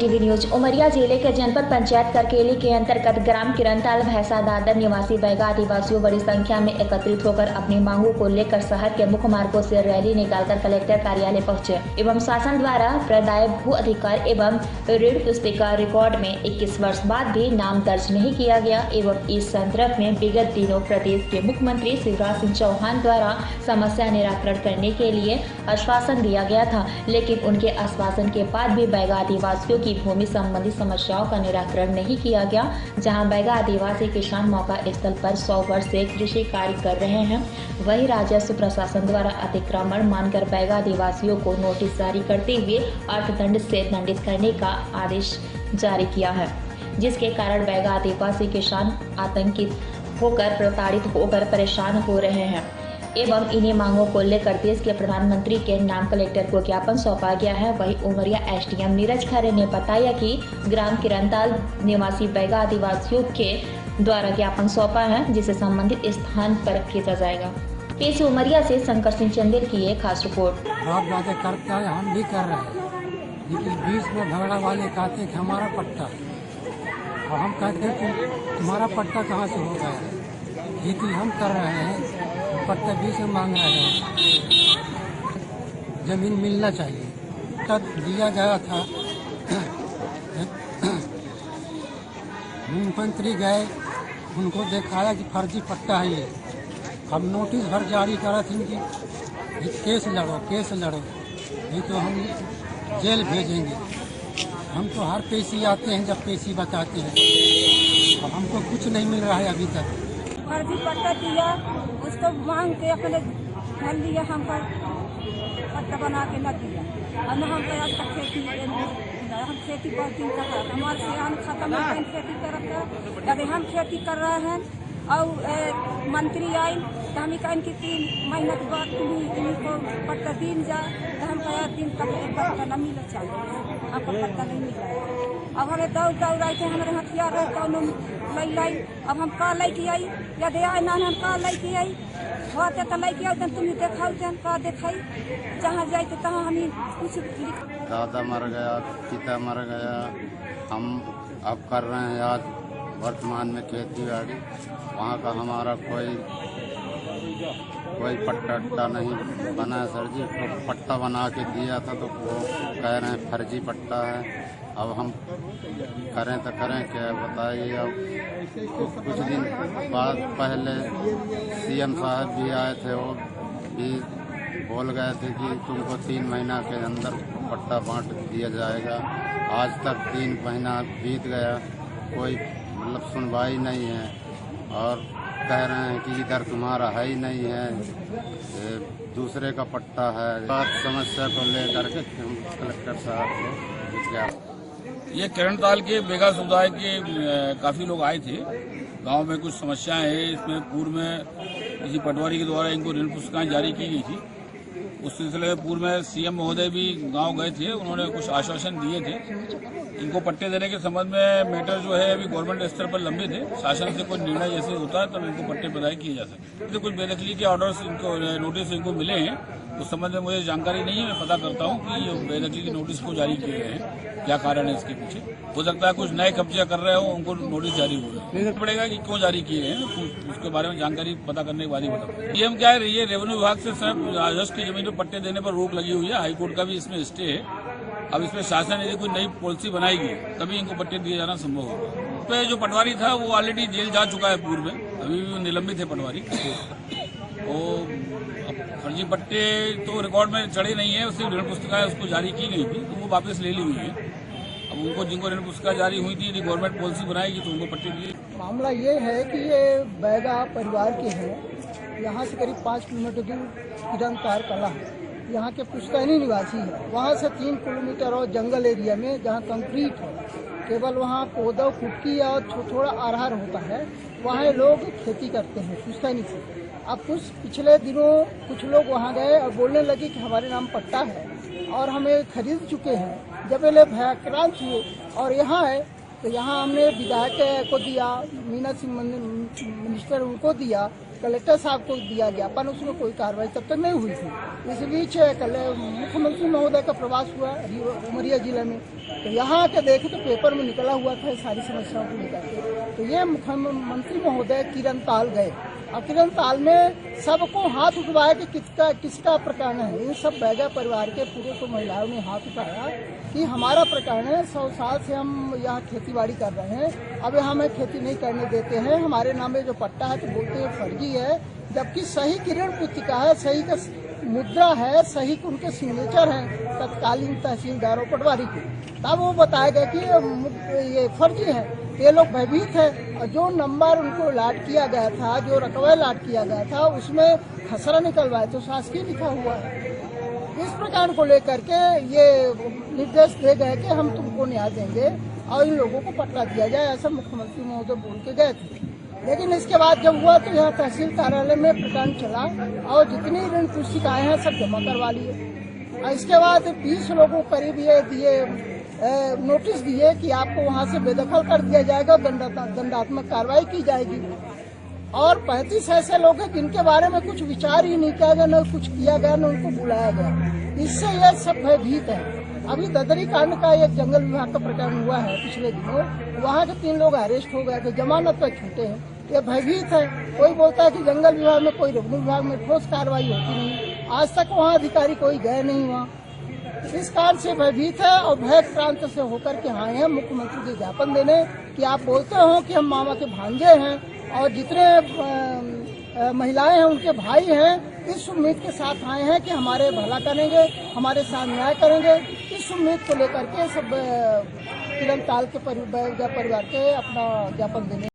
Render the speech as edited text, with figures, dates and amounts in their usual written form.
JTV news. Umaria जिले के जनपद पंचायत करकेली के अंतर्गत ग्राम किरणताल भैंसा दादर निवासी बैगा आदिवासियों बड़ी संख्या में एकत्रित होकर अपनी मांगों को लेकर शहर के मुख्य मार्गों से रैली निकालकर कलेक्टर कार्यालय पहुंचे एवं शासन द्वारा प्रदाय भू अधिकार एवं ऋण पुस्तिका रिकॉर्ड में 21 वर्ष बाद भी नाम दर्ज नहीं किया गया एवं इस संदर्भ में विगत दिनों प्रदेश के मुख्यमंत्री शिवराज सिंह चौहान द्वारा समस्या निराकरण करने के लिए आश्वासन दिया गया था, लेकिन उनके आश्वासन के बाद भी बैगा आदिवासियों की भूमि संबंधी समस्याओं का निराकरण नहीं किया गया। जहां बैगा आदिवासी किसान मौका स्थल पर 100 वर्ष से कृषि कार्य कर रहे हैं, वही राजस्व प्रशासन द्वारा अतिक्रमण मानकर बैगा आदिवासियों को नोटिस जारी करते हुए अर्थदंड से दंडित करने का आदेश जारी किया है, जिसके कारण बैगा आदिवासी किसान आतंकित होकर प्रताड़ित होकर परेशान हो रहे हैं एवं इन्हीं मांगों को लेकर देश के प्रधानमंत्री के नाम कलेक्टर को ज्ञापन सौंपा गया है। वही उमरिया SDM नीरज खरे ने बताया कि ग्राम किरणताल निवासी बैगा आदिवासियों के द्वारा ज्ञापन सौंपा है, जिसे संबंधित स्थान पर भेजा जाएगा। पेश उमरिया से शंकर सिंह चंदेल की एक खास रिपोर्ट। बहुत बातें करता है, हम भी कर रहे हैं, लेकिन बीच में झगड़ा वाले कहते हैं कि हमारा पट्टा, और हम कहते हैं कि तुम्हारा पट्टा कहाँ से हो गया। लेकिन हम कर रहे हैं, पट्टा भी से मांग रहे हैं, जमीन मिलना चाहिए। तब दिया गया था, मुख्यमंत्री गए, उनको दिखाया कि फर्जी पट्टा है ये। हम नोटिस भर जारी करा थे कि केस लड़ो, नहीं तो हम जेल भेजेंगे। हम तो हर पेशी आते हैं जब पेशी बताते हैं, और हमको कुछ नहीं मिल रहा है अभी तक। फर्जी पट्टा दिया, उसको मांग के अपने घर लिया, हम पर पट्टा बना के न दिया, और न हम आज तक हम खेती बहुत दिन कर रहे हैं। हमारे से हम खत्म हो खेती करते हैं, हम खेती कर रहे हैं, और मंत्री आई तो हम कहें कि 3 महीने के बाद इनको पट्टा दिन जाए, तो हम कहा दिन तक पट्टा न मिलना चाहिए, आपको पट्टा नहीं मिल रहा है। अब हमें दौड़ आए थे, हमारे हथियार रहे तो लाई, अब हम का लाई आई या दे आए ना, हम का लाई आई होते तो लाई आई, तुम्हें देखाओ थे, हम का दिखाई, जहाँ जाए तो तहाँ हमें कुछ दादा मर गया, पिता मर गया, हम अब कर रहे हैं आज वर्तमान में खेती बाड़ी। वहाँ का हमारा कोई पट्टा नहीं बना सर जी। तो पट्टा बना के दिया था तो वो कह रहे हैं फर्जी पट्टा है। अब हम करें तो करें क्या, बताइए। अब कुछ दिन बाद पहले CM साहब भी आए थे, वो भी बोल गए थे कि तुमको 3 महीना के अंदर पट्टा बांट दिया जाएगा। आज तक 3 महीना बीत गया, कोई मतलब सुनवाई नहीं है, और कह रहे हैं कि इधर तुम्हारा है ही नहीं है, दूसरे का पट्टा है। बात समस्या को लेकर के हम कलेक्टर साहब को विज्ञापन। ये किरणताल के बैगा समुदाय के काफ़ी लोग आए थे। गांव में कुछ समस्याएं हैं, इसमें पूर्व में किसी पटवारी के द्वारा इनको ऋण पुस्तिकाएं जारी की गई थी। उस सिलसिले में पूर्व में CM महोदय भी गांव गए थे, उन्होंने कुछ आश्वासन दिए थे। इनको पट्टे देने के संबंध में मैटर जो है अभी गवर्नमेंट स्तर पर लंबित है। शासन से कोई निर्णय जैसे होता है तब इनको पट्टे प्रदान किए जा सकते हैं। कुछ बेदखली के ऑर्डर्स इनको नोटिस इनको मिले हैं, उस संबंध में मुझे जानकारी नहीं है। मैं पता करता हूँ कि ये बेदखली के नोटिस को जारी किए गए हैं, क्या कारण है इसके पीछे। हो सकता है कुछ नए कब्जा कर रहे हो, उनको नोटिस जारी हुए पड़ेगा कि क्यों जारी किए हैं, उसके बारे में जानकारी पता करने के बाद ही बता। ये हम क्या है, ये रेवेन्यू विभाग से सिर्फ राजस्व की जमीन पर पट्टे देने पर रोक लगी हुई है। हाईकोर्ट का भी इसमें स्टे है। अब इसमें शासन यदि कोई नई पॉलिसी बनाएगी तभी इनको पट्टे दिए जाना संभव होगा। तो जो पटवारी था वो ऑलरेडी जेल जा चुका है पूर्व में, अभी भी निलंबित है पटवारी। तो फर्जी पट्टे तो रिकॉर्ड में चढ़े नहीं है, उससे ऋण पुस्तिकाएं उसको जारी की गई थी, तो वो वापस ले ली हुई है। अब उनको जिनको ऋण पुस्तिका जारी हुई थी, यदि गवर्नमेंट पॉलिसी बनाएगी तो उनको पट्टे दिए। मामला ये है कि ये बैगा परिवार के हैं, यहाँ से करीब 5 किलोमीटर दूर किरणताल कला है, यहाँ के पुश्तैनी निवासी है। वहाँ से 3 किलोमीटर और जंगल एरिया में जहाँ कंक्रीट है, केवल वहाँ पौधा कुटकी और थोड़ा आहार होता है, वहाँ लोग खेती करते हैं पुश्तैनी से। अब कुछ पिछले दिनों कुछ लोग वहाँ गए और बोलने लगे कि हमारे नाम पट्टा है और हमें खरीद चुके हैं। जब ये भयाक्रांत हुए और यहाँ है तो यहाँ हमने विधायक को दिया, मीना सिंह मिनिस्टर उनको दिया, कलेक्टर साहब को दिया ज्ञापन, उसमें कोई कार्रवाई तब तक नहीं हुई थी। इस बीच मुख्यमंत्री महोदय का प्रवास हुआ उमरिया जिले में, तो यहाँ आके देखे तो पेपर में निकला हुआ था सारी समस्याओं को लेकर के। तो ये मुख्यमंत्री महोदय किरण ताल गए और किरण ताल में सबको हाथ उठवाया कि किसका प्रकरण है। इन सब बैगा परिवार के पुरुष और महिलाओं ने हाथ उठाया कि हमारा प्रकरण है, 100 साल से हम यहाँ खेतीबाड़ी कर रहे हैं, अब यहाँ हमें खेती नहीं करने देते हैं, हमारे नाम में जो पट्टा है तो बोलते हैं फर्जी है, जबकि सही किरण पुस्तिका है, सही का मुद्रा है, सही उनके सिग्नेचर हैं तत्कालीन तहसीलदारों पटवारी के। तब वो बताया गया कि ये फर्जी है। ये लोग भयभीत है और जो नंबर उनको अलॉट किया गया था, जो रकबा अलॉट किया गया था, उसमें खसरा निकलवाया तो शासकीय लिखा हुआ है। इस प्रकार को लेकर के ये निर्देश दे गए कि हम तुमको न्याय देंगे और इन लोगों को पट्टा दिया जाए, ऐसा मुख्यमंत्री महोदय बोल के गए थे। लेकिन इसके बाद जब हुआ तो यहाँ तहसील कार्यालय में प्रकरण चला और जितनी ऋण पुस्तिकाएं हैं सब जमा करवा लिए। और इसके बाद 20 लोगों को करीब ये दिए नोटिस दिए कि आपको वहाँ से बेदखल कर दिया जाएगा, दंडात्मक कार्रवाई की जाएगी। और 35 ऐसे लोग हैं जिनके बारे में कुछ विचार ही नहीं किया गया, न कुछ किया गया, न उनको बुलाया गया। इससे ये सब भयभीत है। अभी ददरी कांड का एक जंगल विभाग का प्रकरण हुआ है पिछले दिनों, वहाँ के 3 लोग अरेस्ट हो गए थे, जमानत पर छूटे हैं। ये भयभीत है। कोई बोलता है कि जंगल विभाग में, कोई रेवेन्यू विभाग में ठोस कार्रवाई होती नहीं, आज तक वहाँ अधिकारी कोई गए नहीं वहाँ। इस कारण से भयभीत है और भय प्रांत से होकर के आए हैं मुख्यमंत्री को ज्ञापन देने कि आप बोलते हो कि हम मामा के भांजे हैं और जितने महिलाएं हैं उनके भाई हैं, इस उम्मीद के साथ आए हैं कि हमारे भला करेंगे, हमारे साथ न्याय करेंगे। इस उम्मीद को लेकर के सब किरण ताल के परिवार के अपना ज्ञापन देने